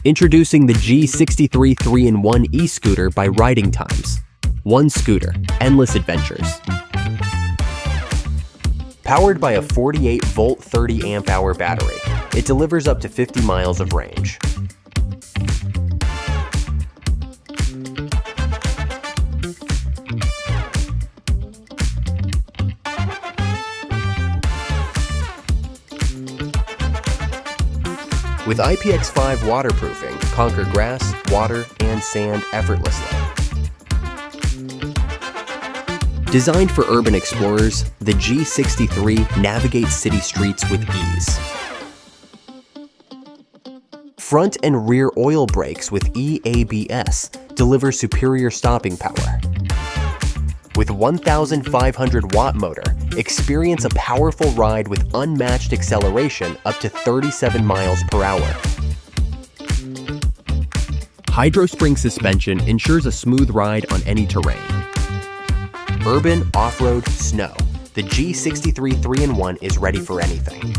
Introducing the G63 3-in-1 e-scooter by Riding'times. One scooter, endless adventures. Powered by a 48-volt 30-amp-hour battery, it delivers up to 50 miles of range. With IPX5 waterproofing, conquer grass, water, and sand effortlessly. Designed for urban explorers, the G63 navigates city streets with ease. Front and rear oil brakes with eABS deliver superior stopping power. With 1,500 watt motor, experience a powerful ride with unmatched acceleration up to 37 miles per hour. Hydrospring suspension ensures a smooth ride on any terrain. Urban, off-road, snow. The G63 3-in-1 is ready for anything.